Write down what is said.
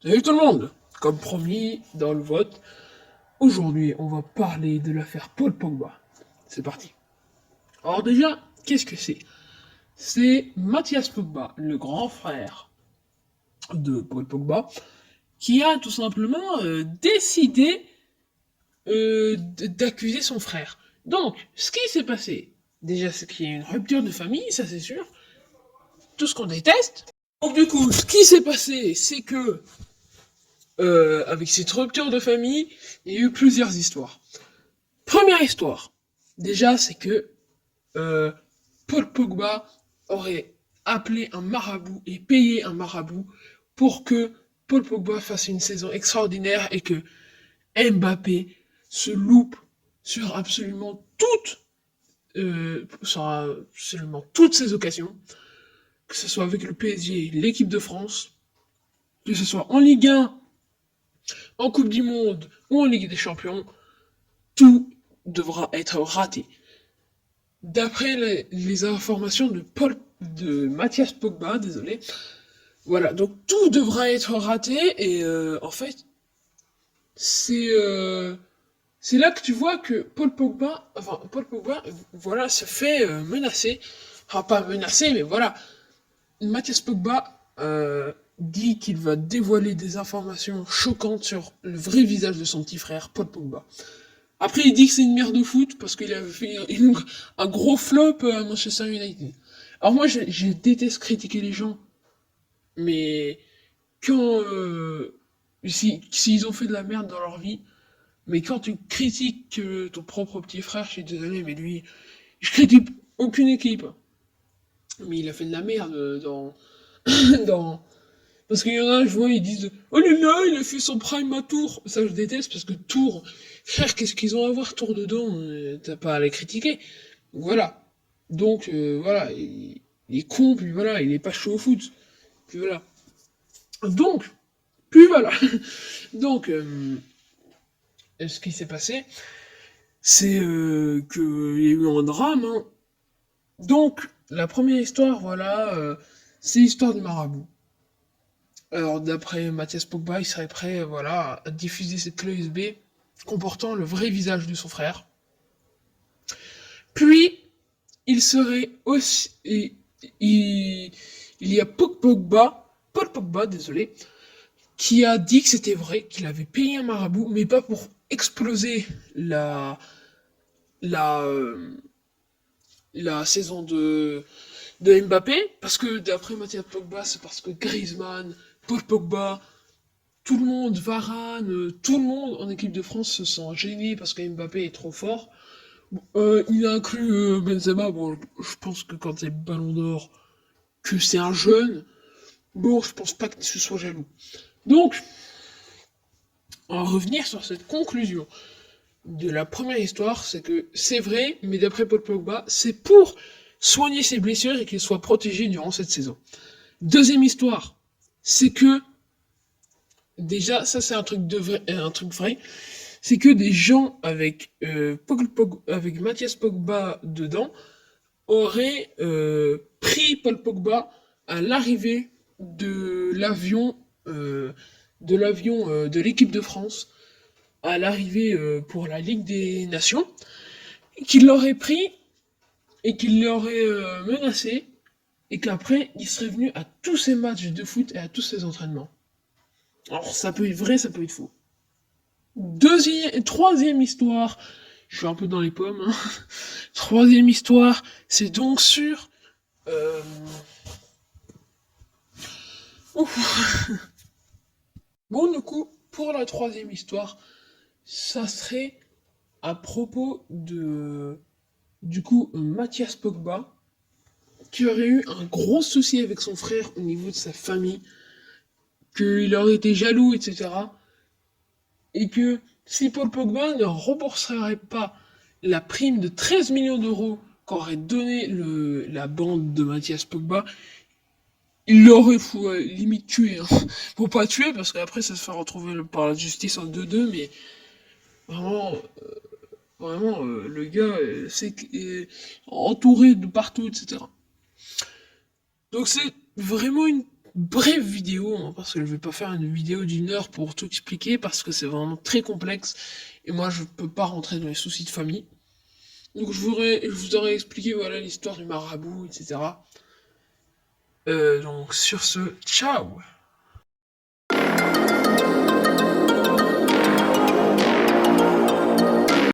Salut tout le monde! Comme promis dans le vote, aujourd'hui on va parler de l'affaire Paul Pogba. C'est parti. Alors déjà, qu'est-ce que c'est? C'est Mathias Pogba, le grand frère de Paul Pogba, qui a tout simplement décidé d'accuser son frère. Donc, ce qui s'est passé, déjà c'est qu'il y a une rupture de famille, ça c'est sûr, tout ce qu'on déteste. Donc du coup, ce qui s'est passé, c'est que avec cette rupture de famille, il y a eu plusieurs histoires. Première histoire, déjà, c'est que euh, Paul Pogba aurait appelé un marabout et payé un marabout pour que Paul Pogba fasse une saison extraordinaire et que Mbappé se loupe sur absolument toutes ses occasions, que ce soit avec le PSG, l'équipe de France, que ce soit en Ligue 1, en Coupe du Monde ou en Ligue des Champions, tout devra être raté. D'après les informations de Mathias Pogba, désolé, voilà, donc tout devra être raté et en fait, c'est euh, c'est là que tu vois que Paul Pogba, voilà, se fait menacer, enfin pas menacer, mais voilà, Mathias Pogba dit qu'il va dévoiler des informations choquantes sur le vrai visage de son petit frère, Paul Pogba. Après, il dit que c'est une merde de foot parce qu'il avait fait un gros flop à Manchester United. Alors moi, je déteste critiquer les gens, mais quand s'ils ont fait de la merde dans leur vie, mais quand tu critiques ton propre petit frère, je suis désolé, mais lui, je critique aucune équipe, mais il a fait de la merde dans parce qu'il y en a, je vois, ils disent oh là là, il a fait son prime à Tours. Ça, je déteste parce que Tours, frère, qu'est-ce qu'ils ont à voir Tours dedans? T'as pas à les critiquer. Voilà. Donc, voilà, il est con, puis voilà, il est pas chaud au foot. Puis voilà. Donc, puis voilà. Donc, ce qui s'est passé, c'est qu'il y a eu un drame. Hein. Donc, la première histoire, voilà, c'est l'histoire du marabout. Alors, d'après Mathias Pogba, il serait prêt, voilà, à diffuser cette clé USB comportant le vrai visage de son frère. Puis, il serait aussi, il, il y a Paul Pogba, désolé, qui a dit que c'était vrai, qu'il avait payé un marabout, mais pas pour exploser la, euh, la saison de Mbappé, parce que d'après Mathias Pogba, c'est parce que Griezmann, Paul Pogba, tout le monde, Varane, tout le monde en équipe de France se sent gêné parce que Mbappé est trop fort. Il a inclus Benzema, bon, je pense que quand t'es ballon d'or, que c'est un jeune, bon, je pense pas que ce soit jaloux. Donc, en revenir sur cette conclusion de la première histoire, c'est que c'est vrai, mais d'après Paul Pogba, c'est pour soigner ses blessures et qu'il soit protégé durant cette saison. Deuxième histoire, c'est que, déjà, ça c'est un truc de vrai, un truc vrai, c'est que des gens avec, avec Mathias Pogba dedans auraient pris Paul Pogba à l'arrivée de l'avion euh, de l'équipe de France à l'arrivée pour la Ligue des Nations, qu'il l'aurait pris et qu'il l'aurait menacé et qu'après il serait venu à tous ses matchs de foot et à tous ses entraînements. Alors ça peut être vrai, ça peut être faux. Troisième histoire, je suis un peu dans les pommes. Hein. Troisième histoire, c'est donc sur. Euh... Bon, du coup, pour la troisième histoire, ça serait à propos de. Du coup, Mathias Pogba, qui aurait eu un gros souci avec son frère au niveau de sa famille, qu'il aurait été jaloux, etc. Et que si Paul Pogba ne rembourserait pas la prime de 13 millions d'euros qu'aurait donné la bande de Mathias Pogba, il l'aurait limite tué. Hein. Pour pas tuer, parce qu'après ça se fait retrouver par la justice en 2-2, mais vraiment, vraiment le gars entouré de partout, etc. Donc c'est vraiment une brève vidéo, hein, parce que je vais pas faire une vidéo d'1 heure pour tout expliquer, parce que c'est vraiment très complexe, et moi je peux pas rentrer dans les soucis de famille. Donc je vous aurais expliqué voilà l'histoire du marabout, etc. Donc sur ce, ciao!